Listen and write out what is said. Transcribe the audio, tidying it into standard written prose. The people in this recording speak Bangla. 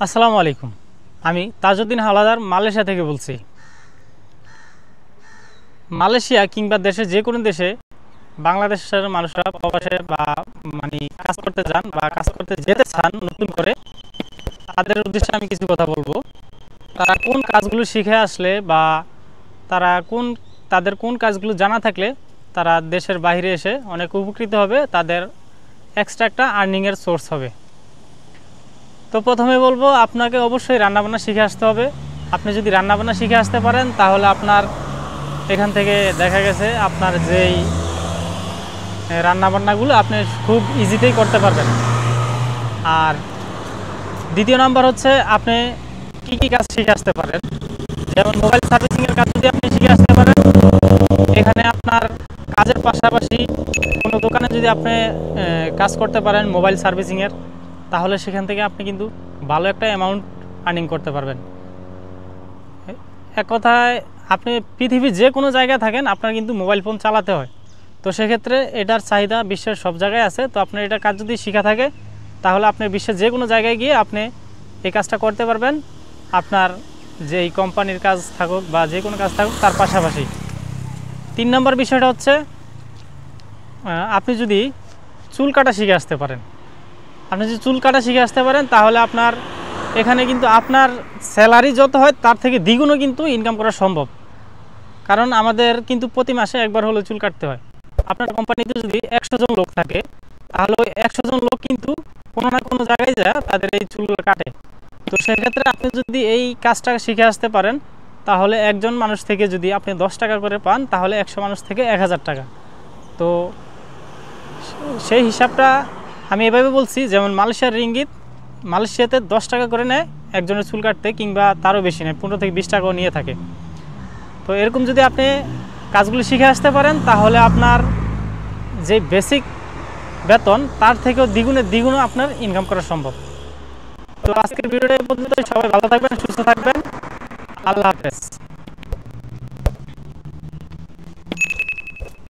আসসালামু আলাইকুম। আমি তাজউদ্দিন হাওলাদার মালয়েশিয়া থেকে বলছি। মালয়েশিয়া কিংবা দেশে যে কোনো দেশে বাংলাদেশের মানুষরা প্রবাসে বা কাজ করতে যান বা কাজ করতে যেতে চান নতুন করে, তাদের উদ্দেশ্যে আমি কিছু কথা বলবো। তারা কোন কাজগুলো শিখে আসলে বা তারা তাদের কোন কাজগুলো জানা থাকলে তারা দেশের বাইরে এসে অনেক উপকৃত হবে, তাদের এক্সট্রা একটা আর্নিংয়ের সোর্স হবে। তো প্রথমে বলবো, আপনাকে অবশ্যই রান্নাবান্না শিখে আসতে হবে। আপনি যদি রান্নাবান্না শিখে আসতে পারেন তাহলে আপনার এখান থেকে দেখা গেছে আপনার যেই রান্নাবান্নাগুলো আপনি খুব ইজিতেই করতে পারবেন। আর দ্বিতীয় নাম্বার হচ্ছে, আপনি কী কাজ শিখে আসতে পারেন। যেমন মোবাইল সার্ভিসিংয়ের কাজ যদি আপনি শিখে আসতে পারেন, এখানে আপনার কাজের পাশাপাশি কোনো দোকানে যদি আপনি কাজ করতে পারেন মোবাইল সার্ভিসিংয়ের, তাহলে সেখান থেকে আপনি কিন্তু ভালো একটা অ্যামাউন্ট আর্নিং করতে পারবেন। এক কথায়, আপনি পৃথিবীর যে কোনো জায়গায় থাকেন আপনার কিন্তু মোবাইল ফোন চালাতে হয়। তো সেক্ষেত্রে এটার চাহিদা বিশ্বের সব জায়গায় আছে। তো আপনার এটার কাজ যদি শেখা থাকে তাহলে আপনি বিশ্বের যে কোনো জায়গায় গিয়ে আপনি এই কাজটা করতে পারবেন, আপনার যেই কোম্পানির কাজ থাকুক বা যে কোনো কাজ থাকুক তার পাশাপাশি। 3 নম্বর বিষয়টা হচ্ছে, আপনি যদি চুল কাটা শিখে আসতে পারেন। আপনি যদি চুল কাটা শিখে আসতে পারেন তাহলে আপনার এখানে কিন্তু আপনার স্যালারি যত হয় তার থেকে দ্বিগুণও কিন্তু ইনকাম করা সম্ভব। কারণ আমাদের কিন্তু প্রতি মাসে একবার হলে চুল কাটতে হয়। আপনার কোম্পানিতে যদি 100 জন লোক থাকে তাহলে ওই 100 জন লোক কিন্তু কোনো না কোনো জায়গায় যায় তাদের এই চুলগুলো কাটে। তো সেক্ষেত্রে আপনি যদি এই কাজটা শিখে আসতে পারেন তাহলে একজন মানুষ থেকে যদি আপনি 10 টাকা করে পান তাহলে 100 মানুষ থেকে 1000 টাকা। তো সেই হিসাবটা আমি এভাবে বলছি, যেমন মালয়েশিয়ার রিঙ্গিত, মালয়েশিয়াতে 10 টাকা করে নেয় একজনের চুল কাটতে, কিংবা তারও বেশি নেয়, 15 থেকে 20 টাকাও নিয়ে থাকে। তো এরকম যদি আপনি কাজগুলো শিখে আসতে পারেন তাহলে আপনার যে বেসিক বেতন তার থেকেও দ্বিগুণও আপনার ইনকাম করা সম্ভব। তো আজকের ভিডিওটা এই পর্যন্ত। সবাই ভালো থাকবেন, সুস্থ থাকবেন। আল্লাহ হাফেজ।